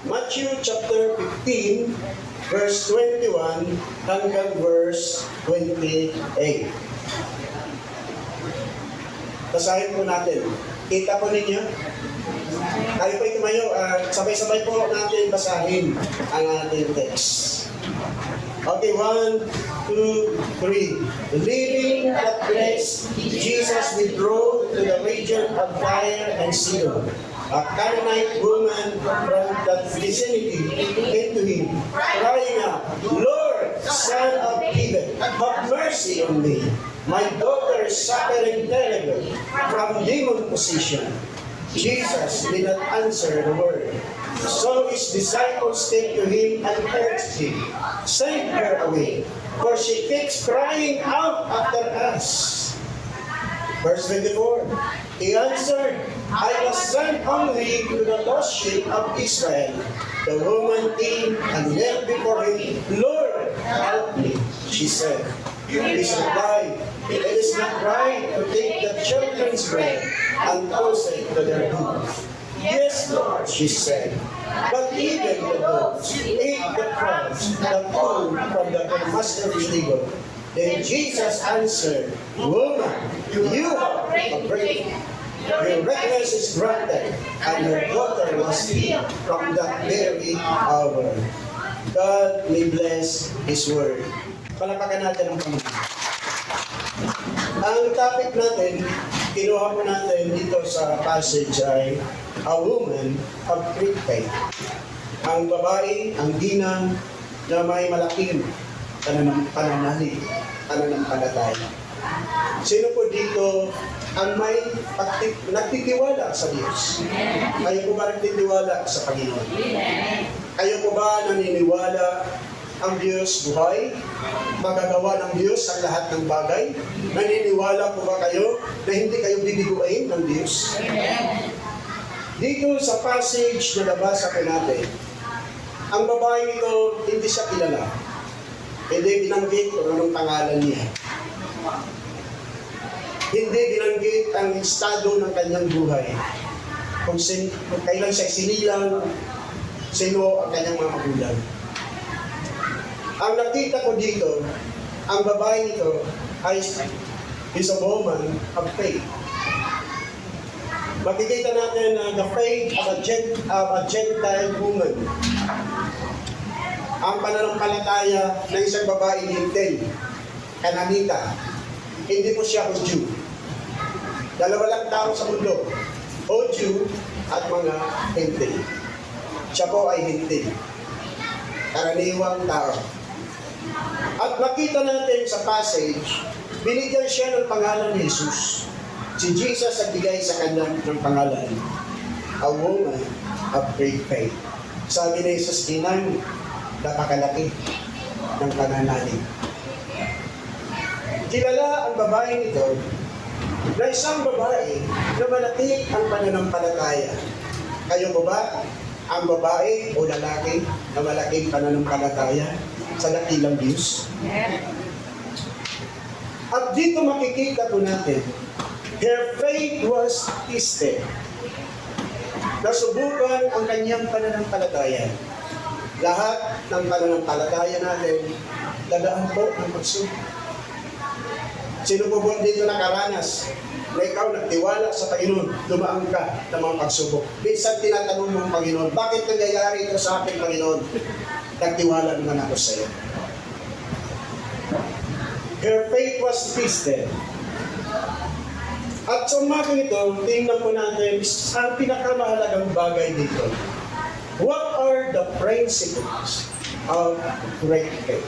Matthew chapter 15, verse 21 hanggang verse 28. Basahin po natin. Kita po ninyo? Tayo po tumayo. Sabay-sabay po natin basahin ang ating text. Okay, 1, 2, 3. Leaving that place, Jesus withdrew to the region of Tyre and Sidon. A Canaanite woman from that vicinity came to him, crying out, Lord, Son of David, have mercy on me. My daughter is suffering terribly from demon possession. Jesus did not answer the word. So his disciples came to him and urged him, send her away, for she keeps crying out after us. Verse 24, he answered, I was sent only to the lost sheep of Israel. The woman came and knelt before him. Lord, help me, she said. He replied, it is not right to take the children's bread and toss it to their dogs. Yes, Lord, she said. But even the dogs ate the crumbs that fall from the master's table. Then Jesus answered, Woman, you have a break. Your request is granted, and your daughter was healed from that very hour. God may bless His word. Palapakan natin ang Panginoon. Ang topic natin, kinuha po natin dito sa passage ay a woman of great faith. Ang babae, ang ginang na may malaking pananalig, pananampalataya. Sino po dito ang may nagtitiwala sa Diyos? Kayo po ba nagtitiwala sa Panginoon? Kayo po ba naniniwala ang Diyos buhay? Magagawa ng Diyos ang lahat ng bagay? Naniniwala po ba kayo na hindi kayo bibiguin ng Diyos? Dito sa passage na nabasa ko natin, ang babae ito, hindi siya kilala. Hindi binanggit kung anong pangalan niya. Hindi binanggit ang estado ng kanyang buhay. Kung kailan siya sinilang, sino ang kanyang mga magulang. Ang nakita ko dito, ang babae nito ay is a woman of faith. Makikita natin na the faith of a Gentile woman. Ang pananampalataya ng isang babae Hintil, Kananita. Hindi po siya Jew. Dalawa lang tao sa mundo, o Jew at mga Hintil. Siya po ay Hintil. Karaniwang tao. At makita natin sa passage, binigyan siya ng pangalan ni Jesus. Si Jesus nagbigay sa kanya ng pangalan, a woman of great faith. Sabi ni Jesus, inang napakalaki ng pananalig. Kilala ang babae nito na isang babae na malaki ang pananampalataya. Kayo po ba ang babae o lalaki na malaking pananampalataya sa dakilang Diyos? At dito makikita po natin, her faith was tested. Nasubukan ang kanyang pananampalataya. Lahat ng pananampalataya natin, dadaan po ng pagsubok. Sino po ba dito nakaranas na ikaw nagtiwala sa Panginoon, dumaan ka ng mga pagsubok? Minsan tinatanong mo ang Panginoon, bakit nangyayari ito sa akin, Panginoon? Nagtiwala naman ako sa iyo. Her faith was tested. At sa umagang ito, tingnan po natin ang pinakamahalagang bagay dito. What are the principles of great faith?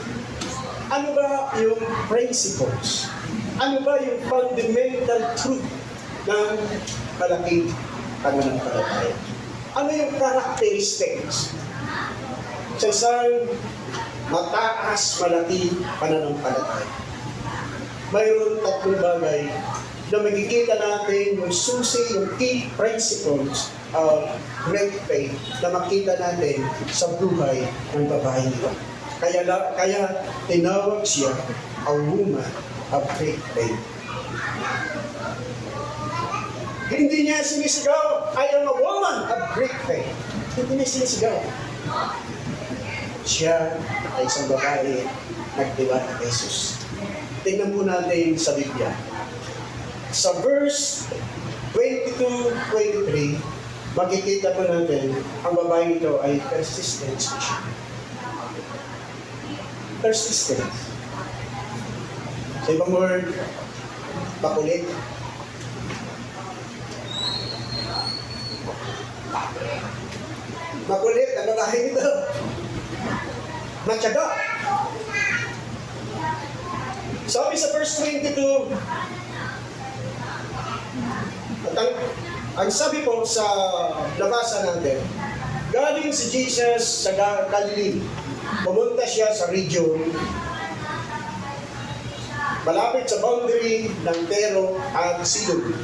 Ano ba yung principles? Ano ba yung fundamental truth ng malaking pananampalataya? Ano yung characteristics sa isang mataas, malaki pananampalataya? Mayroon tatlong bagay na makikita natin yung susi, yung key principles of great faith na makita natin sa buhay ng babae nito. Kaya tinawag siya a woman of great faith. Hindi niya sinisigaw, I am a woman of great faith. Hindi niya sinisigaw. Siya ay isang babae nagtiwala kay Jesus. Tingnan po natin sa Biblia. Sa verse 22-23, makikita po natin ang babae ito ay persistent siya. Persistent. Sa ibang word, makulit. Makulit ang babae ito. Matyaga. Sabi sa verse 22, at ang sabi po sa nabasa natin, galing si Jesus sa Galilee, pumunta siya sa region malapit sa boundary ng Tiro at Sidon.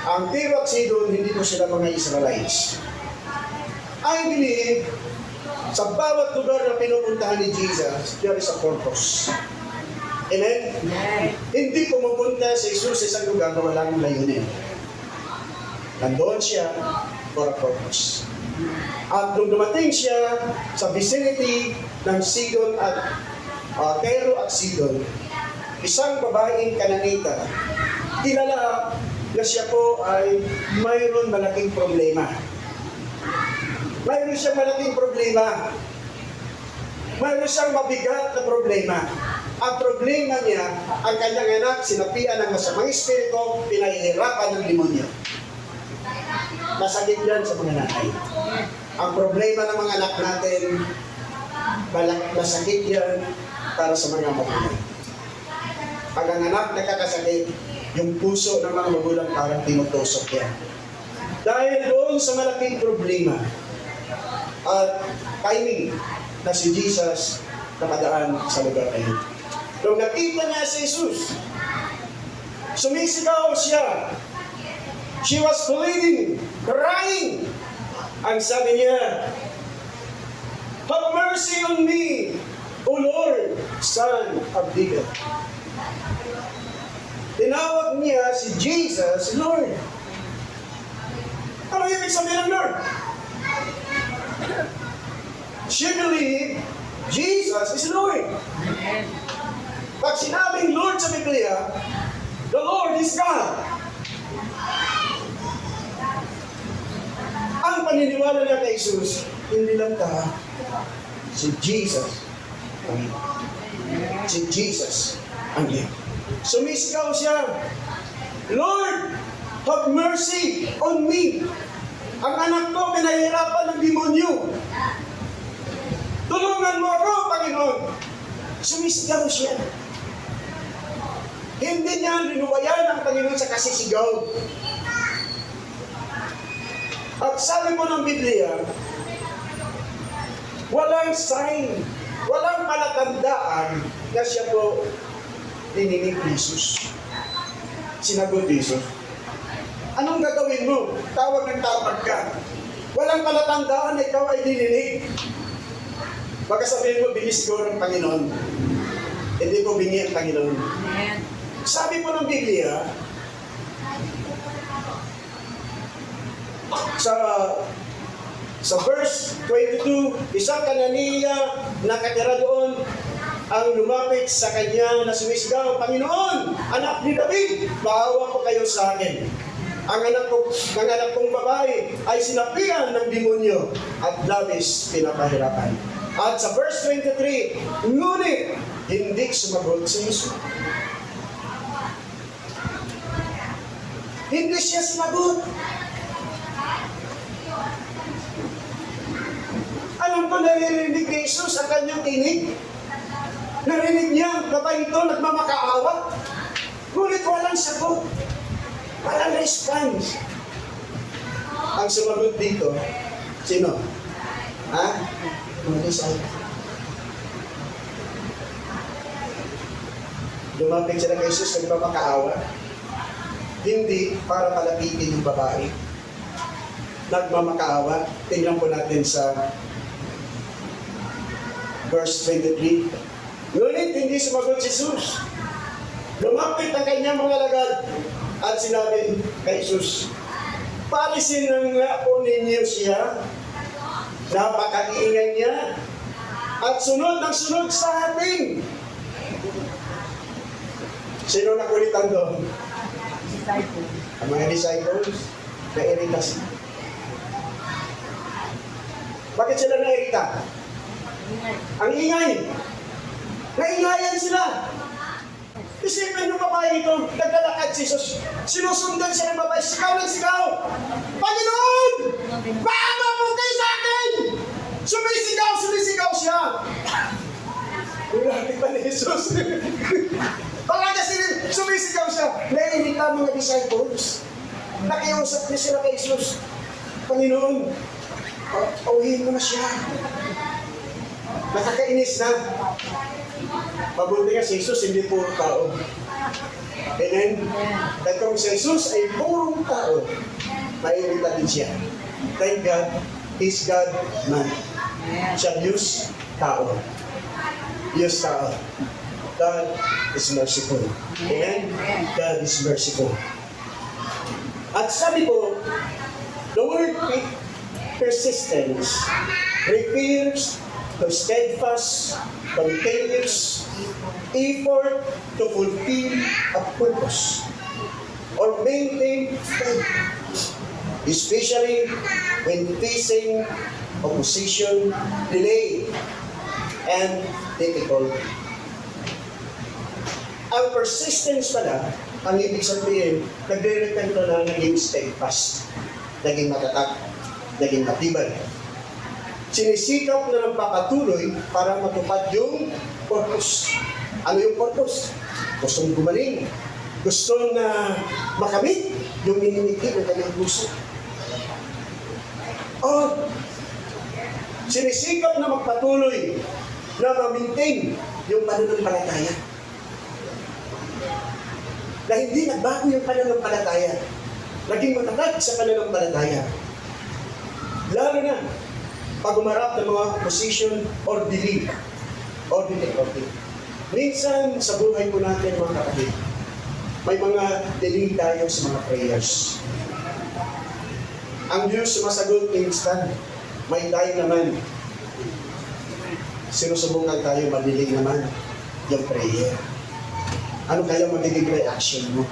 Ang Tiro at Sidon, hindi po sila mga Israelites. I believe, sa bawat lugar na pinupuntahan ni Jesus, there is a purpose. Amen? Hindi pumupunta si Jesus sa isang lugar na walang layunin. Nandoon siya for a purpose. At nung dumating siya sa vicinity ng Sidon at Tiro at Sidon, isang babaeng Kananita, kilala na siya po ay mayroon malaking problema. Mayroon siyang malaking problema. Mayroon siyang mabigat na problema. Ang problema niya, ang kanyang anak, sinapian ng masamang espiritu, pinahihirapan ng demonyo. Masakit yan sa mga nanay. Ang problema ng mga anak natin, masakit yan para sa mga magulang. Pag ang anak nakakasakit, yung puso ng mga magulang parang tinutusok yan. Dahil doon sa malaking problema, at timing na si Jesus napadaan sa lugar na yun. Nung nakita niya si Jesus, sumisigaw siya. She was pleading, crying. Ang sabi niya, have mercy on me, O Lord, Son of David. Tinawag niya si Jesus, Lord. Ano ibig sabihin ng Lord? She believed Jesus is Lord. Pag sinabing Lord sa Biblia, the Lord is God. Ang paniniwala niya kay Jesus, hindi lang si Jesus. Si Jesus ang Diyos. Sumisigaw siya, Lord, have mercy on me. Ang anak ko pinahirapan ng demonyo. Tulungan mo ako, Panginoon. Sumisigaw siya. Hindi niya linuwayan ang Panginoon sa kasisigaw. At sabi po ng Biblia, walang sign, walang palatandaan na siya po dininig ni Jesus. Sinagot ni Jesus, anong gagawin mo? Tawag ng tawag ka. Walang palatandaan na ikaw ay dininig. Baka sabihin mo, bingi siguro ng Panginoon. Hindi ko bingi ang Panginoon. Amen. Sabi po ng Biblia, sa verse 22, isang Kananiya nakatira doon ang lumapit sa kanya na sumisigaw, Panginoon, anak ni David, maawa po kayo sa akin. Ang anak kong babae ay sinapian ng demonyo at labis pinapahirapan. At sa verse 23, ngunit hindi sumagot si Jesus. Hindi siya sumagot. Alam ko naririnig ni Jesus ang kanyang tinig. Narinig niya ang babae ito nagmamakaawa. Ngunit walang sagot. Walang response. Ang sumagot dito, sino? Ha? Lumapit sila kay Jesus, nagpapakaawa. Hindi para palapitin yung babae. Nagmamakaawa. Tingnan po natin sa verse 23. Ngunit hindi sumagot si Jesus. Lumapit ang kanyang mga lagad at sinabi kay Jesus, paalisin ng nga po ninyo siya Napakaingay niya. At sunod ng sunod sa atin. Sino nakulitan doon? Disciple. Ang mga disciples, na-irita sila. Bakit sila na-irita? Ang ingay. Naingayan sila. Isipin ng babae ito, naglalakad si Jesus. Sinusundan siya ng babae, sigaw ng sigaw. Panginoon! Paama mo kayo sa akin! Sumisigaw siya. Grabe pa ni Jesus. Talaga sumisigaw siya. Nainita mga disciples. Nakiusap niya sila kay Jesus. Panginoon, pauwiin mo na siya. Nakakainis na. Mabuti nga si Jesus, hindi puro tao. Amen? Dahil kung si Jesus ay purong tao, mairita din siya. Thank God, He's God man. Siya use tao. Use tao. God is merciful. Amen? God is merciful. At sabi ko, the word persistence refers to steadfast, continuous effort to fulfill a purpose or maintain faith, especially when facing opposition, delay, and difficulty. Ang persistence pala, ang ibig sabihin, nagre-depend na naging steadfast, naging matatag, naging matibay. Sinisikap na ng papatuloy para matupad yung purpose. Ano yung purpose? Gustong gumaling. Gusto na makamit yung minimiti ng kanyang puso. O, sinisikap na magpatuloy na ma-maintain yung pananampalataya. Na hindi nagbago yung pananampalataya. Naging matatag sa pananampalataya. Lalo na, pag umarap ng mga opposition or delay or difficulty. Minsan sa buhay po natin mga kapatid, may mga delay tayo sa mga prayers. Ang Diyos sumasagot instant. May time naman. Sinusubukan tayo madilig naman yung prayer. Ano kaya magiging reaction mo?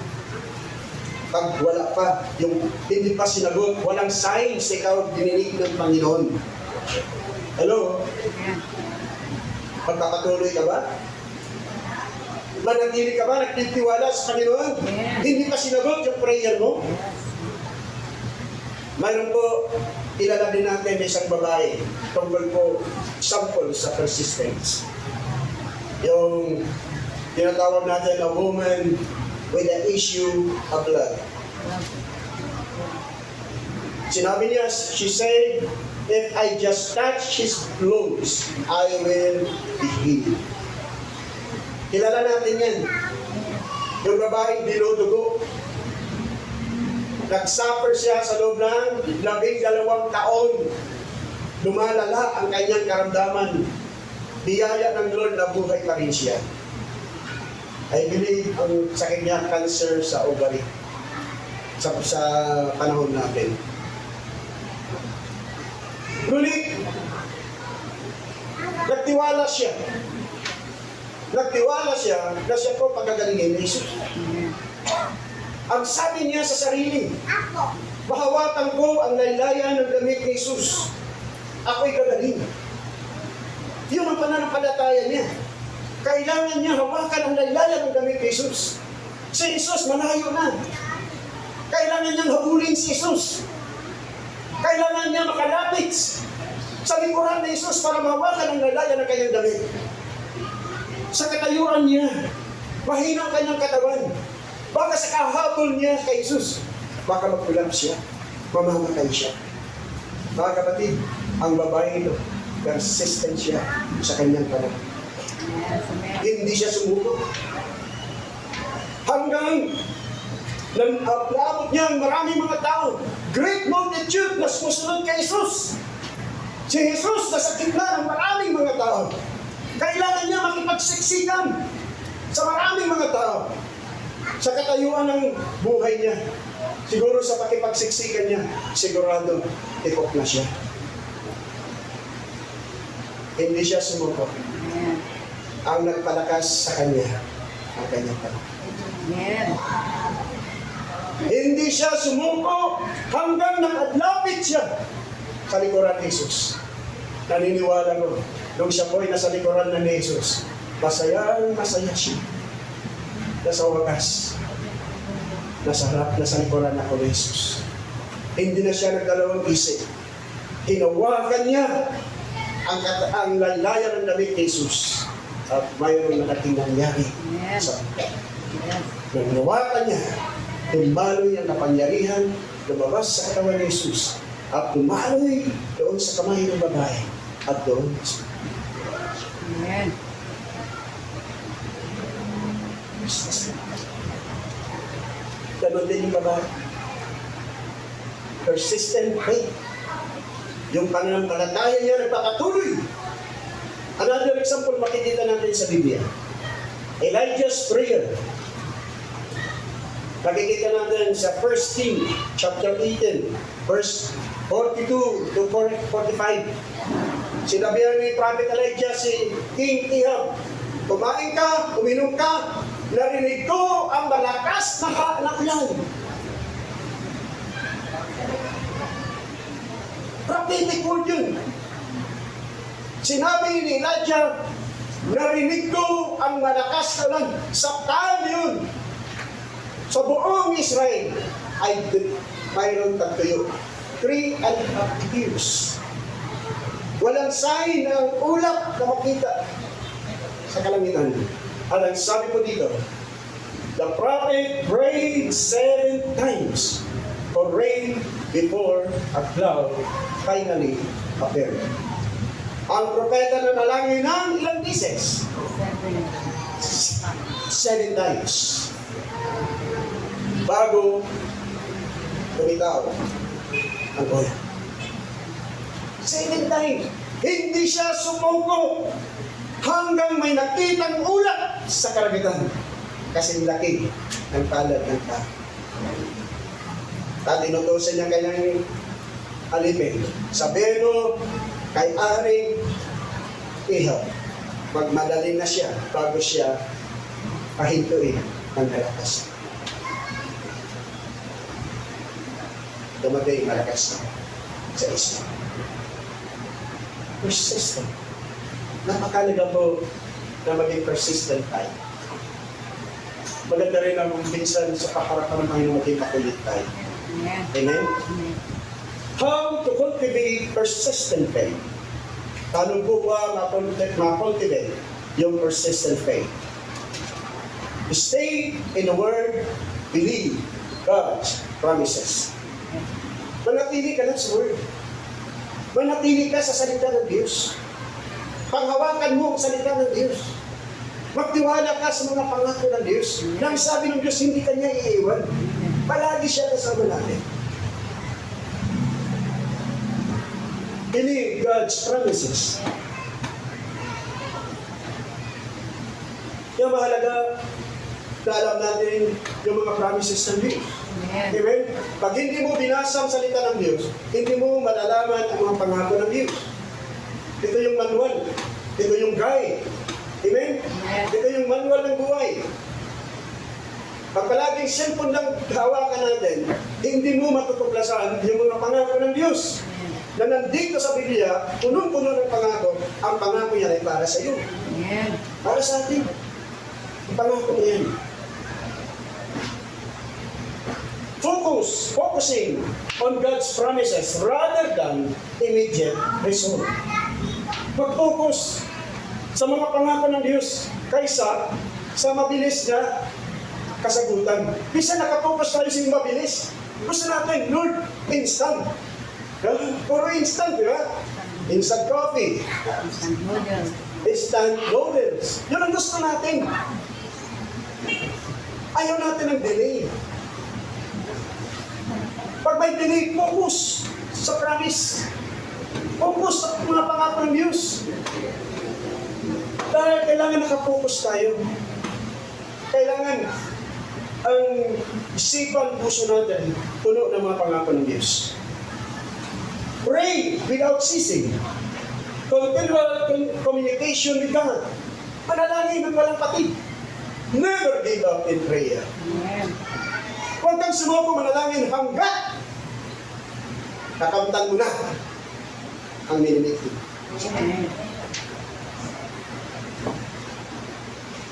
Pag wala pa, yung hindi pa sinagot, walang signs ikaw dininig ng Panginoon. Hello? Magpapatuloy ka ba? Manatili ka ba? Nagtitiwala sa Panginoon? Hindi pa sinagot yung prayer mo? Mayroon po, kilala din natin isang babae tungkol po sample sa persistence. Yung tinatawag natin a woman with an issue of blood. Sinabi niya, she said, if I just touch his clothes, I will be healed. Kilala natin yan. Yung babaeng dinudugo. Nagsuffer siya sa loob ng 12 taon. Lumalala ang kanyang karamdaman. Biyaya ng Lord na buhay pa rin siya. I believe ang sakit niya, cancer sa ovary. Sa panahon natin. Ngunit, nagtiwala siya. Nagtiwala siya na siya po pagagalingin ni Jesus. Ang sabi niya sa sarili, bahawatan ko ang laylayan ng damit ni Jesus. Ako'y gagaling. Yun ang pananampalataya niya. Kailangan niya hawakan ang laylayan ng damit ni Jesus. Si Jesus malayo na. Kailangan niyang habulin si Jesus. Kailangan niya makalapit sa likuran ni Jesus para mahawakan ang laylayan ng kanyang damit. Sa katayuan niya, mahina ang kanyang katawan. Baka sa kahabol niya kay Jesus, baka magpulang siya, mamamatay siya. Mga kapatid, ang babae ito, persistent siya sa kanyang panahon. Hindi siya sumuko. Hanggang naabot niya ang maraming mga tao. Great multitude na sumusunod kay Jesus. Si Jesus nasa gitna ng maraming mga tao. Kailangan niya makipagsiksikan sa maraming mga tao. Sa katayuan ng buhay niya, siguro sa pakipagsiksikan niya, sigurado, tipok na siya. Hindi siya sumuko. Amen. Ang nagpalakas sa kanya, ang kanyang Panginoon. Amen. Hindi siya sumuko hanggang nakadlapit siya sa likuran ni Jesus. Naniniwala ko, nung siya po'y nasa likuran na ni Jesus, masaya siya. Na sa wakas, nasa harap, nasa likuran ako ni Jesus. Hindi na siya nagdalawang isip. Hinawakan niya ang laylayan ng damit ni Jesus. At mayroon na nating nangyari Amen. sa Yes. nang hinawakan niya, tumaloy ang kapangyarihan, lumabas sa katawan ni Jesus, at tumaloy doon sa kamay ng babae, at doon sa Amen. ganon din yung babae. Persistent faith. Yung pananampalataya niya nagpakatuloy. Another example makikita natin sa Biblia. Elijah's prayer. Makikita natin sa 1 King chapter 18, verse 42 to 45. Sinabihan ni Prophet Elijah si King Ahab, kumain ka, uminom ka, narinig ko ang malakas na ulan. Prophetic word yun. Sinabi ni Elijah, narinig ko ang malakas na ulan. Sa time yun, sa buong Israel, ay mayroon tagtuyo. 3.5 years. Walang sign ng ulap na makita sa kalangitan. At ang sabi ko dito, the prophet prayed 7 times for rain before a cloud finally appeared. Ang propeta na nalangin ng ilang beses? 7 times. Bago lumitaw ang ulan. 7 times. Hindi siya sumuko hanggang may nakitang ulat sa karagitan. Kasi laki ang palad ng tao. At inutusan niya kanyang alipin. Sabihin mo kay Aring Ahab, magmadali na siya bago siya pahintuin ng malakas. Dumating malakas sa Israel. Persistent. Napakalaga po na maging persistent tayo. Maganda rin ang minsan sa pakarapan ng Panginoon maging makulit tayo. Amen. Amen? Amen. How to cultivate persistent faith? Paano po ba ma-cultivate yung persistent faith? Stay in the Word, believe God's promises. Manatili ka lang sa Word. Manatili ka sa salita ng Diyos. Panghawakan mo ang salita ng Diyos. Magtiwala ka sa mga pangako ng Diyos. Nang sabi ng Diyos, hindi ka niya iiwan. Palagi siya kasama natin. Believe God's promises. Yung mahalaga na alam natin yung mga promises ng Diyos. Amen. Amen? Pag hindi mo binasa ang salita ng Diyos, hindi mo malalaman ang mga pangako ng Diyos. Ito yung manual. Ito yung guide. Amen? Amen. Ito yung manual ng buhay. Pag palaging cellphone lang hawakan natin, hindi mo matutuklasan yung mga pangako ng Diyos. Na nandito sa Biblia, punong-puno ng pangako, ang pangako yan ay para sa iyo. Amen. Para sa atin. Ang pangako na yan. Focusing on God's promises rather than immediate result. Mag-focus sa mga pangako ng Diyos kaysa sa mabilis na kasagutan. Bisa nakapokus tayo sa mabilis. Gusto natin, Lord, instant. Puro instant, di ba? Instant coffee. Instant noodles. Instant noodles. Yun ang gusto natin. Ayaw natin ng delay. Pag may delay, focus sa promise. Focus sa mga pangako ng Diyos. Dahil kailangan nakapokus tayo. Kailangan ang isipan, puso natin, puno ng mga pangako ng Diyos. Pray without ceasing. continual communication with God. Manalangin ng walang patid. Never give up in prayer. Amen. Huwag kang sumuko manalangin hanggat kakamtan mo na ang minimiti. Amen.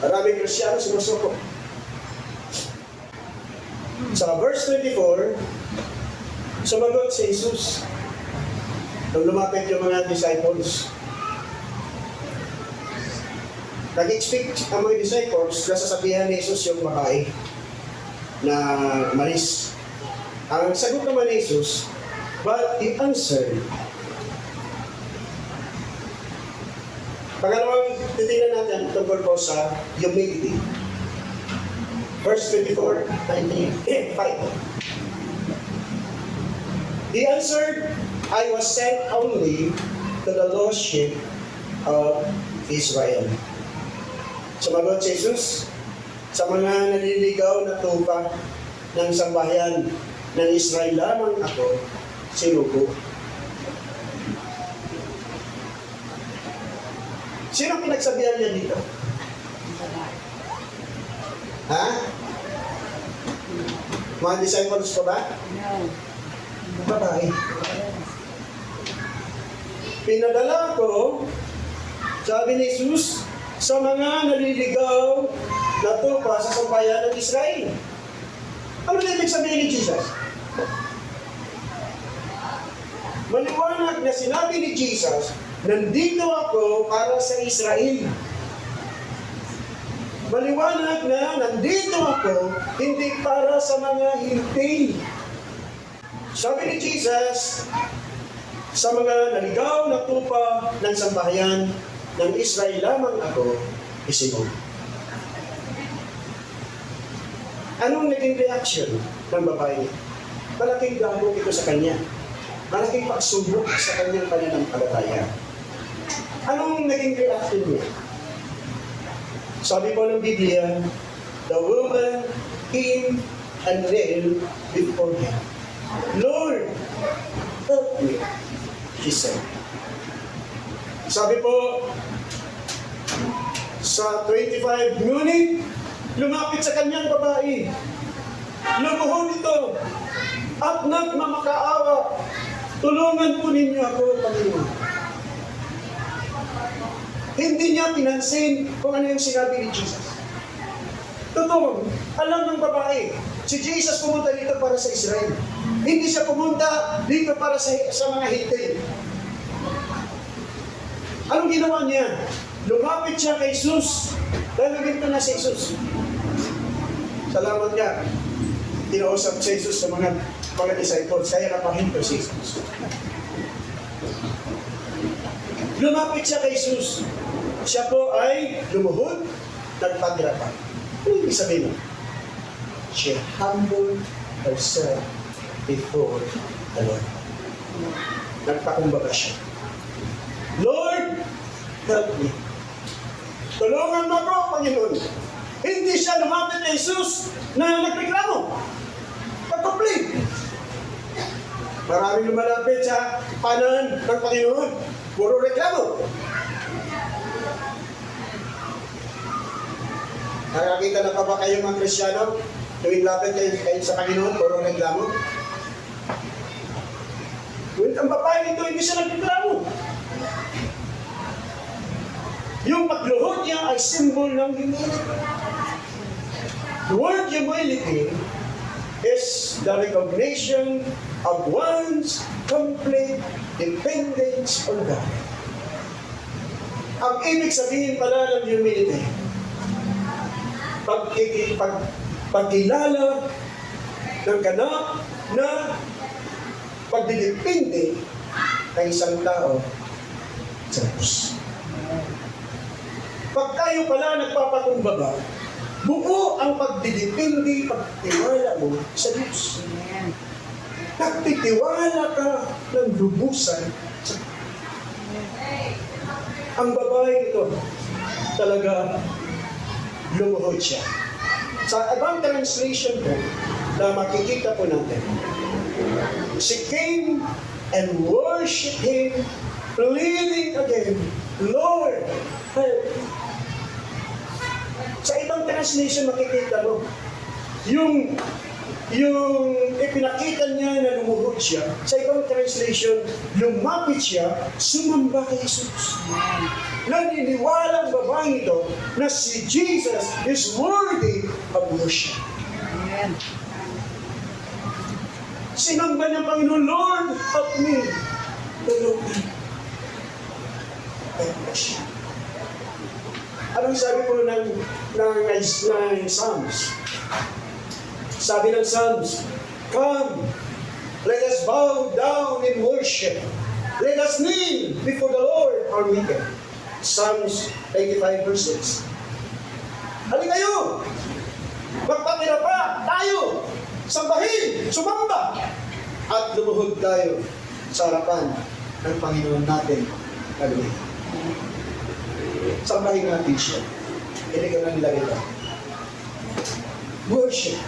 Maraming Kristyano sumusuko. Sa verse 24, sumagot si Jesus nung lumapit yung mga disciples. Nag-expect ang mga disciples na sasabihan ni Jesus yung babae na malis. Ang sagot naman ni Jesus, but he answered. Pangalawang titignan natin tungkol po sa humility. Verse 24, 5. He answered, I was sent only to the lost sheep of Israel. Sumagot si Jesus, sa mga naliligaw na tupa ng sambahayan ng Israel lamang ako sinugo. Sino pinagsabihan niya dito? Ha? Mga disciples pa ba? No. Babae. Pinadala ko, sabi ni Jesus, sa mga naliligaw na tupa sa sambahayan ng Israel. Ano na ibig sabihin ni Jesus? Maliwanag na sinabi ni Jesus, nandito ako para sa Israel. Maliwanag na nandito ako hindi para sa mga hindi. Sabi ni Jesus, sa mga naligaw na tupa ng sambahayan ng Israel lamang ako isinugo. Anong naging reaction ng babae? Malaking gabong ito sa kanya. Malaking pagsubok sa kanyang pananampalataya. Anong naging reaction niya? Sabi po ng Biblia, the woman came and knelt before him. Lord, help me, she said. Sabi po, sa 25 ngunit, lumapit sa kanyang babae. Lumuhod ito at nagmamakaawa. Tulungan po ninyo ako, Panginoon. Hindi niya pinansin kung ano yung sinabi ni Jesus. Totoo, alam ng babae, si Jesus pumunta dito para sa Israel. Hindi siya pumunta dito para sa mga Hintil. Anong ginawa niya? Lumapit siya kay Jesus. Dahil nagito na si Jesus. Salamat nga. Tinausap si Jesus sa mga disciples. Kaya napahinto si Jesus. Lumapit siya kay Jesus. Siya po ay lumuhod, nagpagrapan. Ano ibig sabihin? She humbled herself before the Lord. Nagpakumbaga siya. Lord, help me. Tulungan mo ako, Panginoon. Hindi siya lumapit kay Jesus na nagreklamo. Pag-complain. Maraming lumalapit sa panan ng Panginoon. Puro reklamo. Nakakita na pa ba kayo mga Kristyano? Tuwing lapit kayo sa Panginoon, puro reklamo? Ngunit ang babae nito, hindi siya nagreklamo. Yung pagluhod niya ay symbol ng humility. The word humility is the recognition of one's complete dependence on God. Ang ibig sabihin pala ng humility, pagkilala ng ganap na pagdidepende ng isang tao sa Diyos. Pag tayo pala nagpapakumbaba, buo ang pagdidepende, pagtiwala mo sa Diyos. Amen. Nagtitiwala ka ng lubusan sa ang babae ito, talaga lumuhod siya. Sa ibang translation po, na makikita po natin, she came and worshiped Him pleading again, Lord, help. Sa ibang translation makikita mo, yung ipinakita niya na lumuhod siya. Sa ibang translation, lumapit siya, sumamba kay Jesus. Naniniwalang babaeng ito na si Jesus is worthy of worship. Amen. Sinamba niya, Panginoon, Lord, help me. Tulong me. I worship. Anong sabi po ng Psalms? Sabi ng Psalms, come, let us bow down in worship. Let us kneel before the Lord our Maker. Psalms 85 verse 6. Halika kayo! Magpatira pa tayo! Sambahin! Sumamba! At lumuhod tayo sa harapan ng Panginoon natin. Hallelujah. Sambahin natin siya. Hindi ko na nilagay ito. Worship.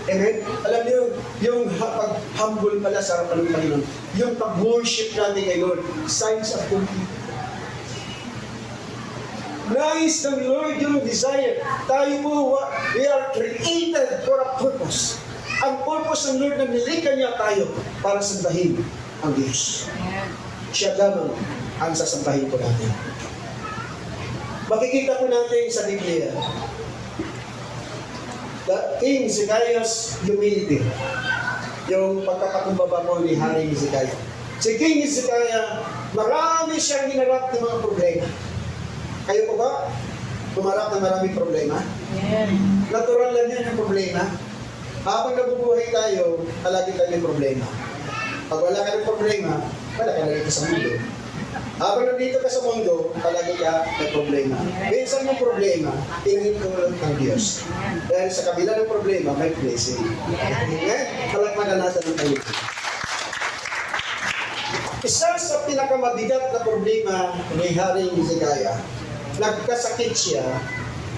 Amen? Alam niyo, yung pag-humble pala sa harapan ng Panginoon, yung pag-worship natin kay Lord, signs of complete. Nais ng Lord yung desire. Tayo po, we are created for a purpose. Ang purpose ng Lord na nilikha niya tayo para sambahin ang Diyos. Amen. Siya lamang ang sasambahin po natin. Makikita po natin sa Biblia, the King Hezekiah's humility. Yung pagkapakumbaba po ni Hari Hezekiah. Si King Hezekiah, marami siyang hinarap ng mga problema. Kayo po ba? Tumarap ng maraming problema? Amen. Natural lang yan ang problema. Habang nabubuhay tayo, palagi tayo may problema. Pag wala ka ng problema, wala ka na dito sa mundo. Habang nandito ka sa mundo, palagi ka may problema. Minsan yung problema, tinitulog ng Diyos. Dahil sa kabila ng problema, may blessing. Amen? Palagpagan natin ang tayo. Isa sa pinakamabigat na problema ni Haring Hezekiah, nagkasakit siya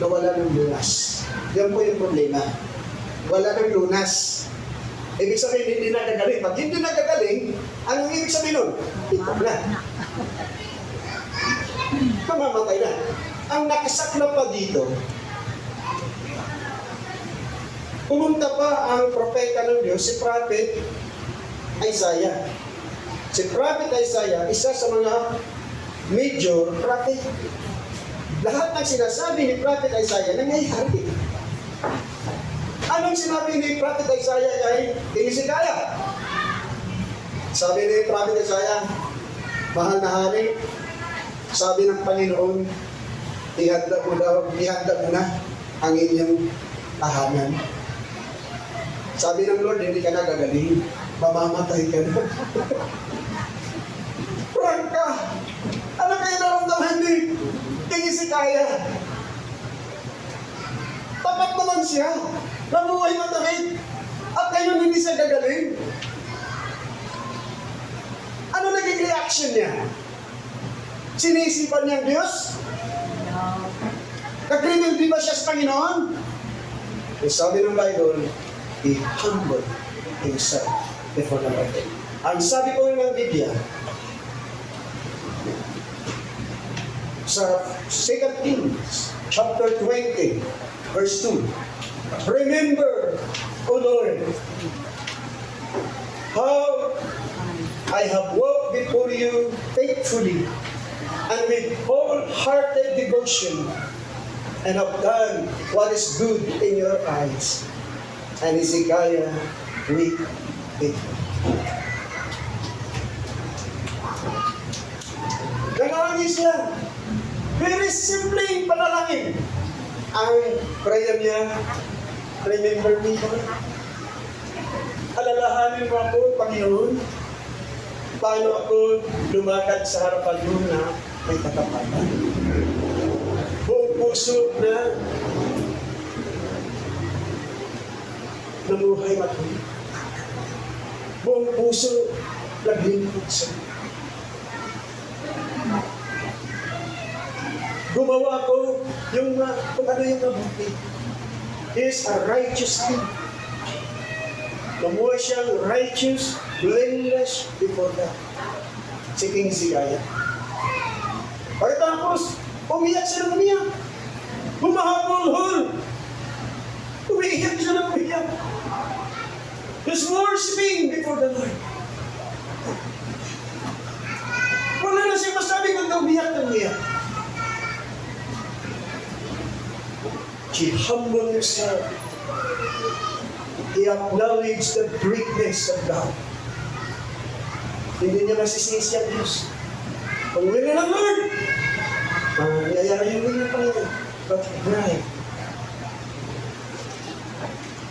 na wala ng lunas. Yan po yung problema. Wala ng lunas. Ibig sabihin, hindi nagagaling. Pag hindi nagagaling, anong ibig sabihin nun? Ito na. Mamamatay na. Ang nakasakla pa dito, pumunta pa ang propeta ng Diyos, si Prophet Isaiah. Si Prophet Isaiah, isa sa mga major prophet. Lahat ng sinasabi ni Prophet Isaiah nangyayari. Anong sinabi ni Prophet Isaiah kay Hezekiah? Sabi ni Prophet Isaiah, mahal na hari, sabi ng Panginoon, ihanda mo na ang inyong tahanan. Sabi ng Lord, hindi ka na gagaling, mamamatay ka na. Prangka! Ano kayo naramdaman ni Hezekiah? Tapat naman siya. Namuhay matawid. At ngayon hindi siya gagaling. Ano naging reaction niya? Sinisipan niya ang Diyos? No. Nag-remember ba siya sa Panginoon? Eh, sabi ng Bible, he humbled himself before the Lord. Ang sabi po ng Biblia, sa 2 Kings, chapter 20, verse 2, remember, O Lord, how I have walked before you faithfully and with wholehearted devotion and have done what is good in your eyes. And Hezekiah wept bitterly. Nangangis siya. Very simple panalangin. Ang prayer niya, remember me, Lord. Alalahanin mo ako, Panginoon, paano ako lumakad sa harapan mo na may katapatan. Buong puso na namuhay matuloy. Buong puso naglingkod sa iyo. Gumawa ko yung kung ano yung mabuti. He is a righteous king. Namuhay siyang righteous, blameless before God. si King Zigaya. Pagkatapos, umiyak siya ng umiyak. Bumahabol-hol. Umiiyak siya ng umiyak. He's worshiping before the Lord. Wala na siya masabi kung umiyak na umiyak. He humbled himself. He acknowledged the greatness of God. Hindi niya masisisi ang Diyos. Kung wala ng Lord, mangyayari yung wala ng Panginoon. But right.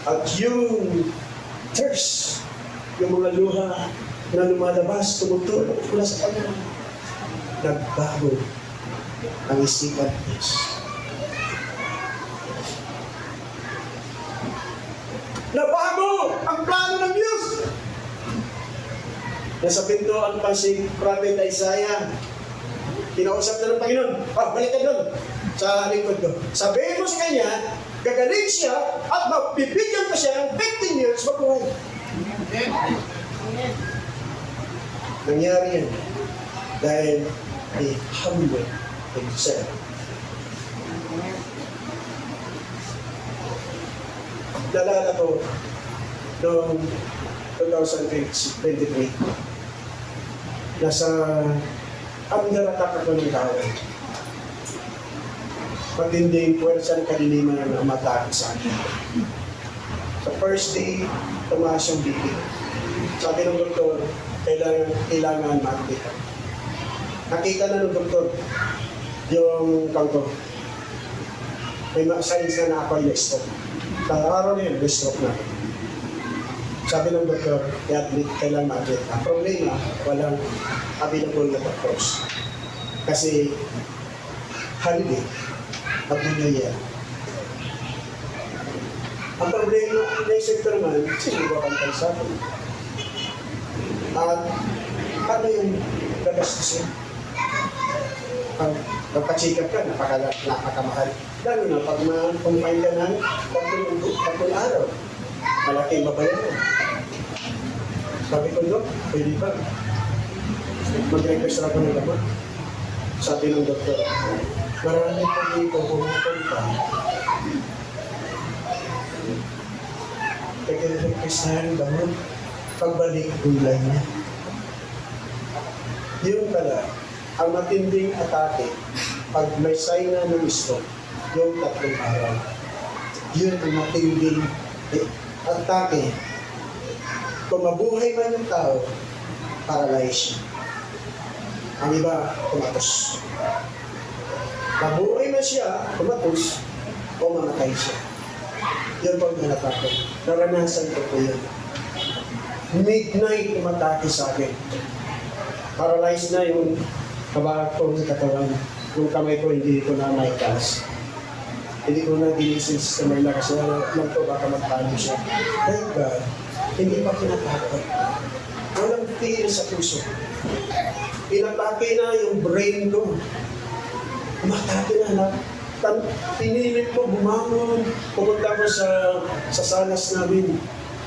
At yung thirst, yung mga luha na lumalabas, tumutulog mula sa Panginoon, nagbago ang isipan ng Diyos. Nabago ang plano ng Diyos. Nasa pintuan pa si Prophet Isaiah. Kinausap na ng Panginoon. Balik ka doon sa lingkod ko. Sabihin mo sa kanya, gagaling siya at mabibigyan pa siya ng 15 years mabuhay. Nangyari yan dahil he humbled himself. Nalala ko noong 2023, nasa under attack ako ng tao. Matinding puwersa ng kaliliman na umatake sa akin. Sa first day, tumaas yung BP. Sabi ng doktor, kailangan makita. Nakita na ng doktor yung kanto. May signs na ako yung stroke. Sa araw na yun, stroke na. Sabi ng doktor, i-admit, kailangan ma-admit. Ang problema, walang available na doctors. Kasi, holiday, mag-New Year. Ang problema, naisip ko naman, sino ba kang sa akin? At, ano yung gagastusin? Pagpa-check up ka, napakamahal. Lalo na, pag ma-confine ka ng 3 araw, malaking babayaran. Sabi ko, Dok, pwede pa. Mag-request ako ng gamot. Sabi ng doktor, marami pa dito pumunta. Nag-request na yung gamot. Pagbalik, gulay niya. Yun pala, ang matinding atake, pag may sign na ng stroke, yung 3 araw. Yun ang matinding atake. Kung mabuhay man yung tao, paralyze siya. Ang iba, kumatos. Mabuhay man siya, kumatos, o mamatay siya. Yun po ang atake. Naranasan ko po yun. Midnight umatake sa akin. Paralyzed na yung kabako ng katawan. Yung kamay ko, hindi ko na maitaas. Hindi ko na ginising sa Manila kasi alam ko baka magpano siya. Thank God, hindi pa pinatakot. Walang fear sa puso. Pinatake na yung brain ko. Umatake na. Pinilit ko bumangon. Pumunta ko sa salas namin.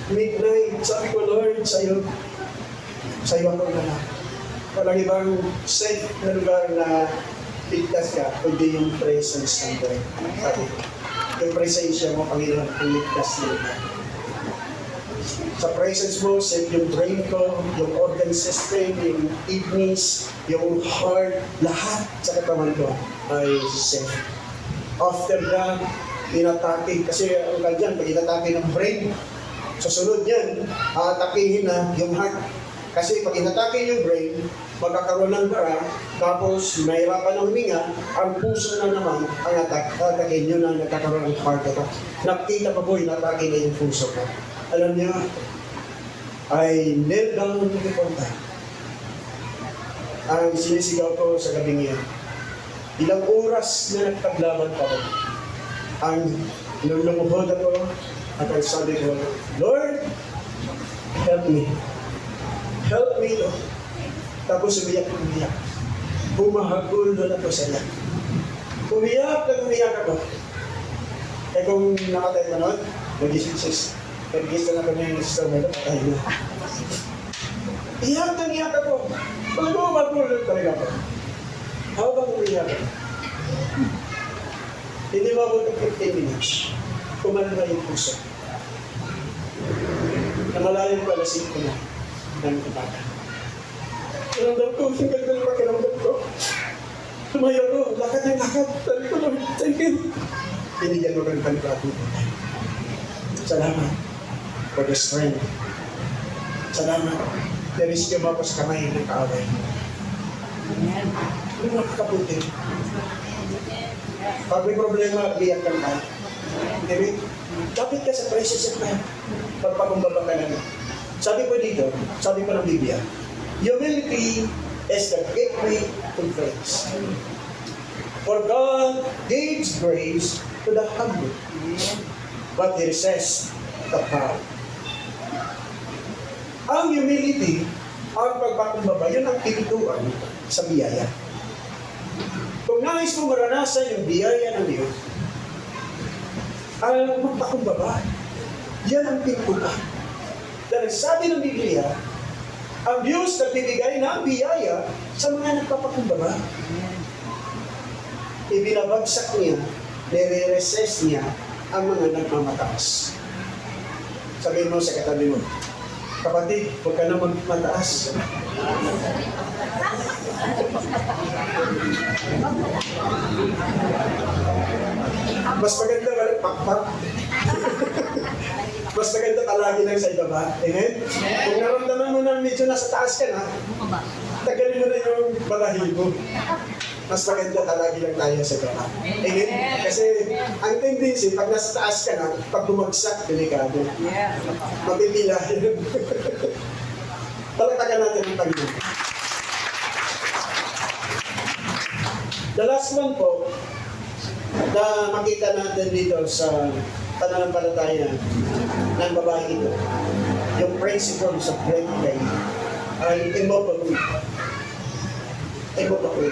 Midnight, sabi ko, Lord, sa'yo ako na. Walang ibang safe na lugar na ligtas ka, kundi yung presence ng Lord. Sabi ko, yung presensya mo, Panginoon, ang ligtas na lugar. Sa presence mo, safe yung brain ko, yung organ system, yung kidneys, yung heart, lahat sa katawan ko ay safe. After that, inatake, kasi ang ganyan, pag inatake ng brain, susunod yan, atakihin na yung heart. Kasi pag inatake yung brain, magkakaroon ng bara, tapos mahirapan ng huminga, ang puso na naman ang atakin yun na nagkakaroon ng heart attack. Nakita pa po, inatake na yung puso ko. Alam niyo, I knelt down before God. Ang sinisigaw ko sa gabing yan, ilang oras na nagpaglaban pa ko. Ang lumuhod ako at ang sabi ko, Lord, help me. Help me, Lord. Tapos umiyak. Bumahagul doon ako sa iyak. Umiyak ako. Eh kung nakatay na noon, nag-gising na ako na yung sister mo, patay na. Iyak ako. Alam mo, magulog talaga ako. Habang umiyak ako, hindi mabot ng 15 minutes, kumalala yung puso. Namalalim ko, alasing ko na ng umaga. Pakiramdam ko, ang ganda ng pakiramdam ko. Tumayo ko, lakad ng lakad. Sabi ko, Lord, thank you. Binigyan mo ng panibago. Salamat for the strength. Salamat. Nirescue mo ako sa kamay ng kaaway. Amen. Ano nakakabuti? Pag may problema, biyak kang ka. Hindi, kapit ka sa precious of God. Pagpakumbaba ka na. Sabi ko dito, sabi ko ng Biblia, humility is the gateway to grace. For God gives grace to the humble, but He resists the proud. Ang humility, ang pagpakumbaba, yun ang pinituan sa biyaya. Kung nais mo maranasan yung biyaya ng Diyos, ang magpakumbaba, yan ang pinituan. Dahil sabi ng Biblia, ang Diyos nagbibigay ng biyaya sa mga nagpapakumbaba. Ibinabagsak niya, nire-recess niya ang mga nagmamataas. Sabihin mo sa katabi mo, kapatid, huwag ka na magmataas. Mas maganda walang pakpak. Mas maganda palagi lang sa ibaba. Amen? Kung naramdaman mo na medyo nasa taas ka na, tagalin mo na yung balahibo. Mas maganda palagi lang tayo sa ibaba. Amen? Kasi ang tendency, pag nasa taas ka na, pag bumagsak, delikado. Mapipila yun. Palatagan natin ang Panginoon. The last one po, na makita natin dito sa pananampalataya ng babae ito, yung principle sa great faith ay immovable. Immovable.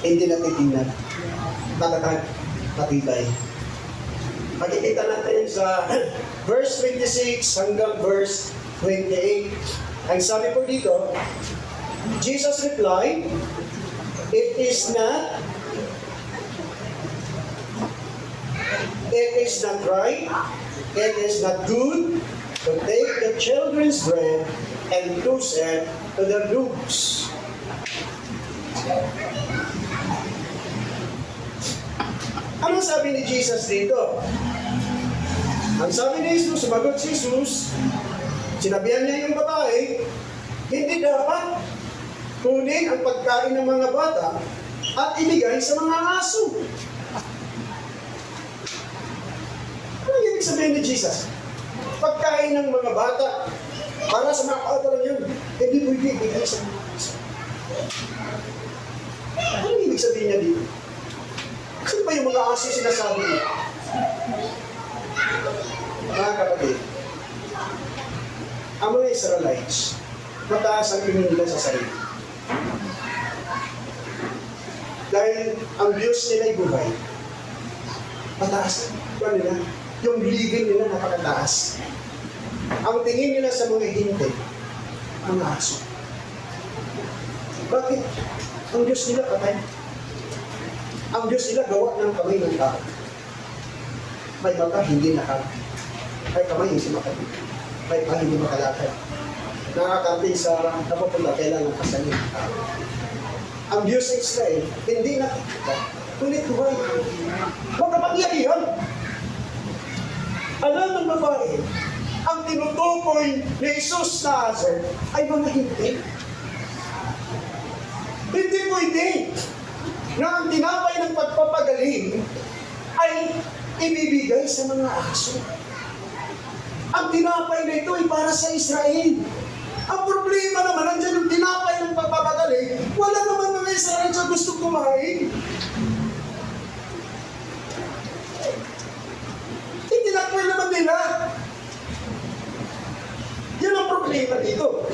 Hindi natitingnan. Matatag, matibay. Makikita natin sa verse 26 hanggang verse 28. Ang sabi po dito, Jesus replied, It is not right, it is not good to take the children's bread and lose it to their dogs. Ano sabi ni Jesus dito? Ang sabi ni Jesus, sumagot si Jesus, sinabihan niya yung babae, hindi dapat kunin ang pagkain ng mga bata at ibigay sa mga aso. Ano ibig sabihin ni Jesus? Pagkain ng mga bata, para sa mga bata lang yun, hindi pwede ibigay sa mga aso. Ano ibig sabihin niya dito? Sino ba yung mga aso sinasabi niya? Mga kapatid, ang mga Israelites, mataas ang tingin nila sa sarili. Dahil ang Diyos nila ay buhay. Mataas ba nila? Yung living nila napakataas. Ang tingin nila sa mga hindi, mga aso. Bakit? Ang Diyos nila patay. Ang Diyos nila gawa ng kamay ng tao. May mata, hindi nakal. May kamay, hindi makal. May paa, hindi makalakad. Nakakating sa napupunta, kailangan kasalin ng tao. Ang Diyos sa Israel, hindi nakikita, kulit buhay. Magkapangyarihan. Alam ng babae, ang tinutukoy ni Jesus na Nazareth ay mga hindi. Hindi pwede na ang tinapay ng pagpapagaling ay ibibigay sa mga aso. Ang tinapay na ito ay para sa Israel. Ang problema naman, nandiyan yung tinapay ng pagpapagaling, wala naman mga Israel sa gusto kumain. Itinakboy naman nila. Yan ang problema dito.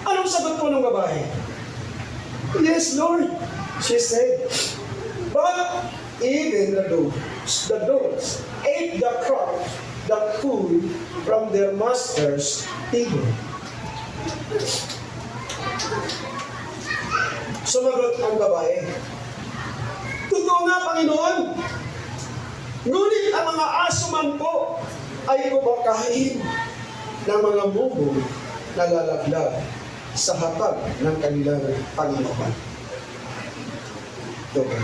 Anong sagot po ng babae? Yes, Lord, she said. But even the dogs ate the crumbs, the food from their master's table. Sumagot ang babae, totoo nga, Panginoon. Ngunit ang mga aso man po ay kumakain ng mga bubong na lalaglag sa hapag ng kanilang Panginoon. Doon.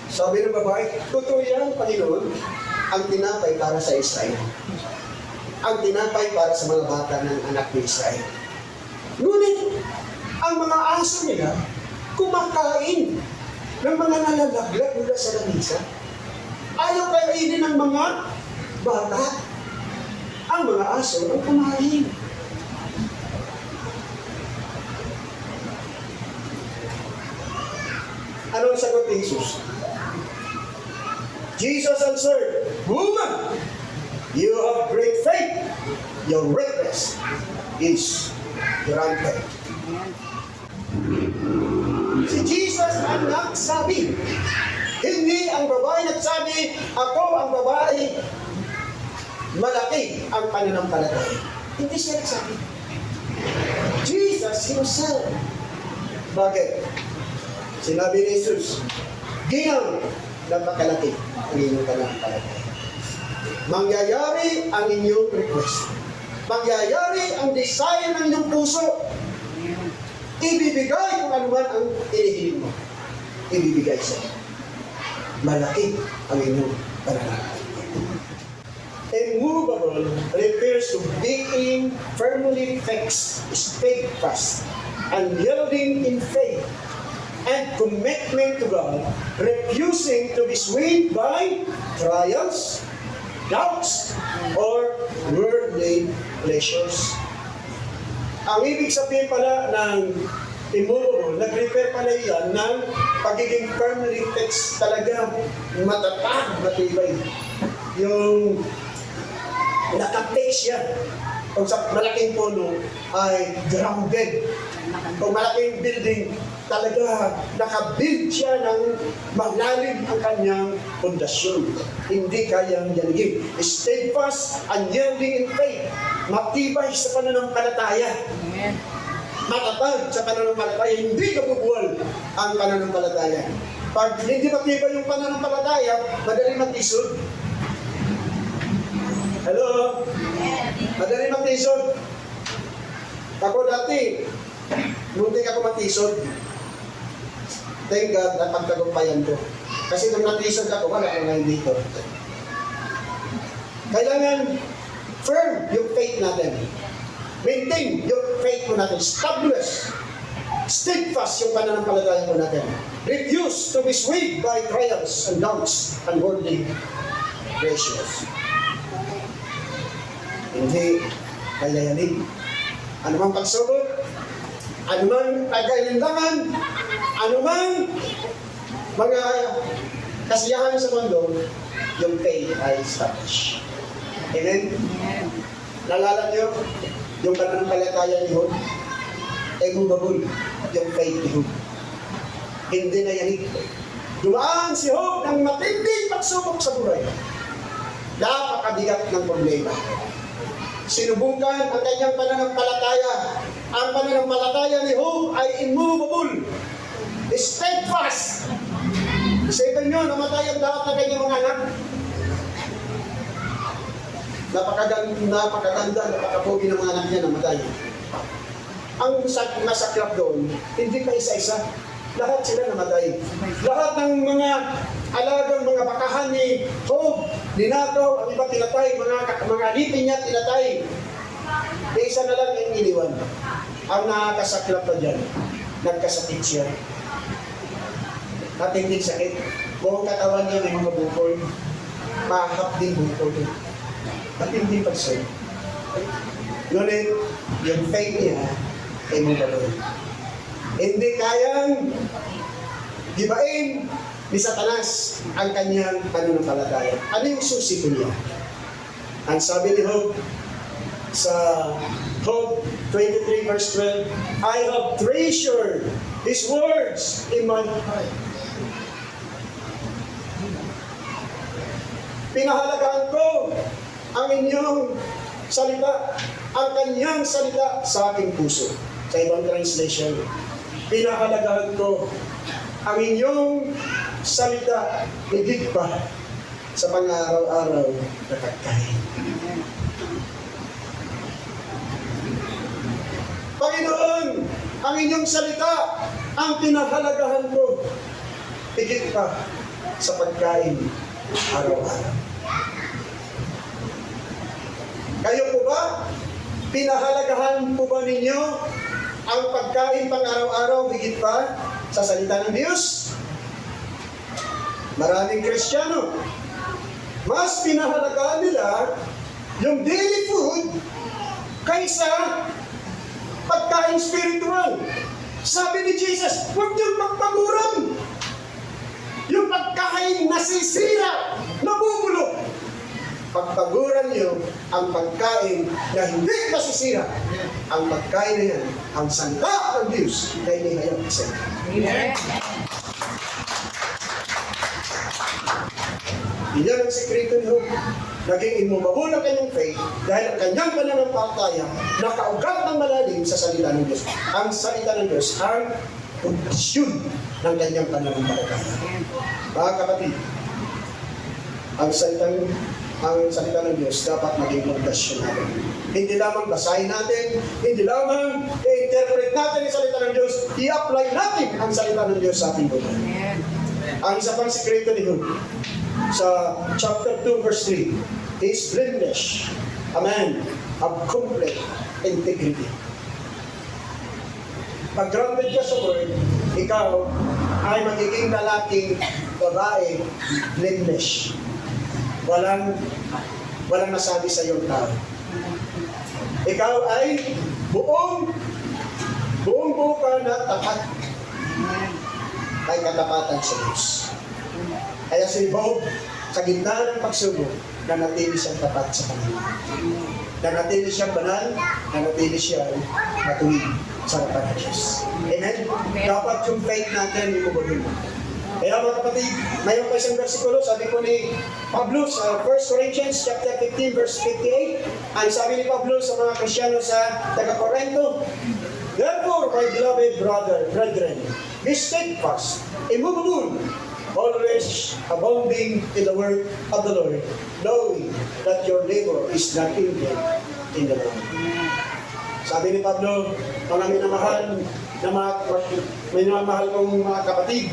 Sabi ng babae, totoo yan, Panginoon. Ang tinapay para sa Israel. Ang tinapay para sa mga bata ng anak ni Israel. Ngunit, ang mga aso nila, kumakain ng mga nalalaglag mula sa lamisa. Ayaw kainin ng mga bata. Ang mga aso ang kumain. Ano ang sagot ni Jesus? Jesus answered, Woman, you have great faith. Your request is granted. Si Jesus ang nagsabi. Hindi ang babae nagsabi, ako ang babae, malaki ang pananampalataya. Hindi siya nagsabi. Jesus himself. Bakit? Sinabi ni Jesus, ginang, napakalaki ang inyong pananampalataya. Mangyayari ang inyong request. Mangyayari ang desire ng inyong puso. Ibibigay kung ano man ang inihiling mo. Ibibigay siya. Malaki ang inyong pananampalataya. Immovable refers to being firmly fixed, steadfast, unyielding in faith and commitment to God, refusing to be swayed by trials, doubts, or worldly pleasures. Ang ibig sabihin pala ng immovable, nag-refer pala yan ng pagiging firmly fixed, talaga matatag, matibay. Yung nakapix yan. Kung sa malaking puno ay grounded. Kung malaking building, talaga nakabuild siya ng malalim ang kanyang pundasyon. Hindi kayang yanigin. Steadfast, unyielding in faith. Matibay sa pananampalataya. Amen. Matatag sa pananampalataya. Hindi kabubuwal ang pananampalataya. Pag hindi matibay yung pananampalataya, madali matisod. Hello? Madali matisod. Ako dati, muntik ako matisod. Thank God, napagtagumpayan ko. Kasi nung natisod ako, wala akong ngayon dito. Kailangan firm yung faith natin. Maintain yung faith mo natin. Establish. Steadfast yung pananampalataya mo natin. Refuse to be swayed by trials and doubts and worldly pleasures. Hindi kayayanin. Anumang pagsubok, anumang tagailangan, anumang mga kasiyahan sa mundo, yung faith ay established. Amen? Amen. Nalala niyo yung pananampalataya ni Job? Immovable yung faith ni Job. Hindi na yanig. Dumaan si Job ng matinding pagsubok sa buhay. Napakabigat ng problema. Sinubukan ang kanyang pananampalataya. Ang pananampalataya ni Job ay immovable. Steadfast. Isipin nyo, namatay ang lahat ng kanyang mga anak. Napakaganda, napakapogi ng mga anak niya namatay. Ang masaklap doon, hindi pa isa-isa. Lahat sila namatay. Lahat ng mga alagang mga bakahan ni Job, dinakaw, ang iba tinatay, mga alipin niya tinatay. Isa na lang yung iniwan. Ang nakakasaklap na dyan, nagkasakit siya. Matinding sakit. Buong katawan niya may mga bukol. Mahap din bukol. Matinding pagsay. Ngunit, yung faith niya ay mabaloy. Hindi kayang gibain ni Satanas ang kanyang pananampalataya. Ano yung susi ko niya? Ang sabi ni Job sa Job 23 verse 12, I have treasured His words in my heart. Pinahalagaan ko ang inyong salita, ang kanyang salita sa aking puso. Sa ibang translation, pinahalagahan ko ang inyong salita higit pa sa pang-araw-araw na pagkain. Panginoon, ang inyong salita ang pinahalagahan ko higit pa sa pagkain araw-araw. Kayo po ba? Pinahalagahan po ba ninyo ang pagkain pang araw-araw higit pa sa salita ng Diyos? Maraming Kristiyano, mas pinahalagahan nila yung daily food kaysa pagkain spiritual. Sabi ni Jesus, huwag niyong magpaguran. Yung pagkain nasisira, nabubulok. Pagpaguran niyo ang pagkain na hindi masisira. Ang pagkain na yan, ang salita ng Diyos na inihayag sa inyo. Amen. Iyan ang sekreto niyo. Naging immobable ang kanyang faith dahil ang kanyang pananampalataya nakaugat ng malalim sa salita ng Diyos. Ang salita ng Diyos ang pundasyon ng kanyang pananampalataya. Mga kapatid, ang salita ng Diyos dapat maging pundasyon natin. Hindi lamang basahin natin, hindi lamang i-interpret natin ang salita ng Diyos, i-apply natin ang salita ng Diyos sa ating buhay. Ang isa pang sekreto ni Job sa chapter 2 verse 3 is blameless, a man of complete integrity. Pag grounded ka sa word, ikaw ay magiging lalaking babae blameless. Walang nasabi sa iyong tao. Ikaw ay buong buo ka na tapat. May katapatan sa Diyos. Kaya si Job, sa gitna ng pagsubok, nanatili siyang tapat sa Panginoon. Nanatili siyang banal, nanatili siyang matuwid sa harapan ng Diyos. Amen? Dapat yung faith natin ibubuhin. Kaya mga kapatid, mayroon pa isang versikulo, sabi ko ni Pablo sa 1 Corinthians chapter 15 verse 58, ang sabi ni Pablo sa mga Kristyano sa taga-Corinto, therefore, my beloved brethren, be steadfast, immovable, always abounding in the work of the Lord, knowing that your labor is not in vain in the Lord. Sabi ni Pablo, mga minamahal kong mga kapatid,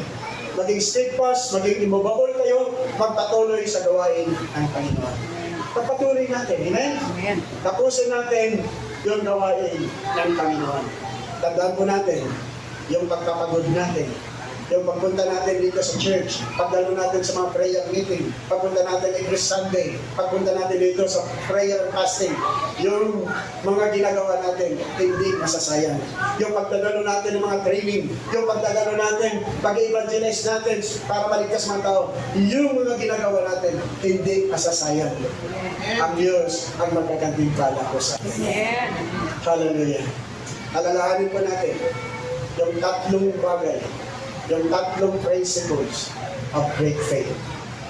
maging steadfast, maging immovable kayo, magpatuloy sa gawain ng Panginoon. Pagpatuloy natin, amen? Amen. Tapusin natin yung gawain ng Panginoon. Tandaan po natin, yung pagkapagod natin, yung pagpunta natin dito sa church, pagdalo natin sa mga prayer meeting, pagpunta natin every Sunday, pagpunta natin dito sa prayer and fasting, yung mga ginagawa natin, hindi masasayang. Yung pagdalo natin ng mga training, yung pagdalo natin, pag-evangelize natin para maligtas mga tao, yung mga ginagawa natin, hindi masasayang. Ang Diyos ang magkagantimpala ko sa atin. Amen. Hallelujah. Alalahanin po natin yung tatlong bagay, yung tatlong principles of great faith.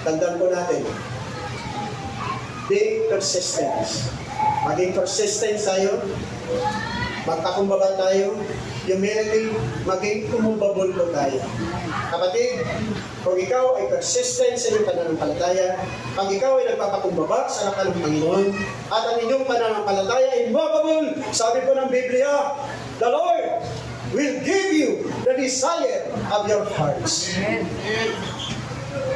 Tandaan po natin, being persistent. Maging persistent tayo, magpakumbaba tayo, humility, maging umubabol po tayo. Kapatid, kung ikaw ay persistent sa iyong pananampalataya, pag ikaw ay nagpapakumbaba sa harapan ng Panginoon, at ang inyong pananampalataya ay umubabol, sabi po ng Biblia, the Lord will give you the desire of your hearts.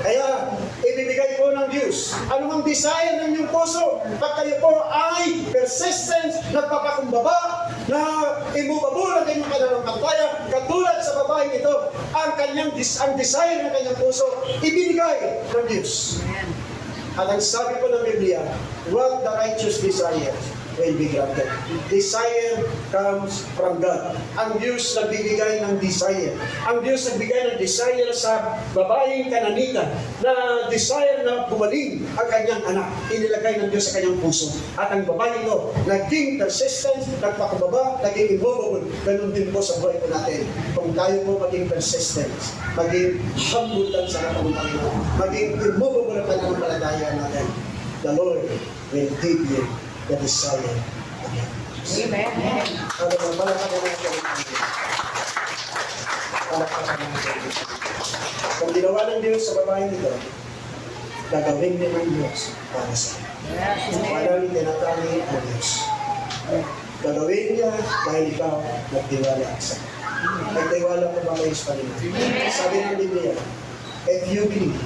Kaya, ibibigay po ng Diyos ano ang desire ng inyong puso. Pag kayo po ay persistent, nagpapakumbaba, na imubabol ang inyong pananampalataya, katulad sa babaeng ito, ang desire ng kanyang puso, ibinigay ng Diyos. At ang sabi po ng Biblia, what the righteous desire will be granted. Desire comes from God. Ang Diyos nagbibigay ng desire. Ang Diyos nagbigay ng desire sa babaeng Kananita na desire na bumaling ang kanyang anak. Inilagay ng Diyos sa kanyang puso. At ang babae ito, naging persistent, nagpakababa, naging immovable. Ganun din po sa buhay po natin. Kung tayo po maging persistent, maging humble lang sa harapan ng Panginoon, maging immovable ang pananampalataya natin, the Lord will give you the desire of your heart. Amen. Ano ba, palakpakan natin ang Panginoon. Palakpakan natin. Kung ginawa ng Diyos sa babae nito, gagawin din ng Diyos para sa iyo. Yes, amen. Walang tinatali ang Diyos. Gagawin niya dahil ikaw nagtiwala sa Kanya. Nagtiwala ko ba kayo sa Panginoon? Sabi ng Biblia, if you believe,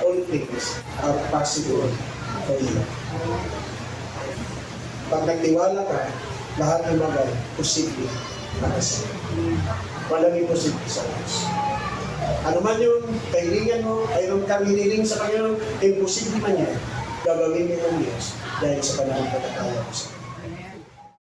all things are possible for you. Pag nagtiwala ka, lahat ng bagay, posible para sa iyo. Walang imposible sa Diyos. Ano man yung kailangan mo, mayroon kang hiniling sa Panginoon, imposible man yan, gagawin niya ng Diyos dahil sa pananampalataya mo sa Kanya.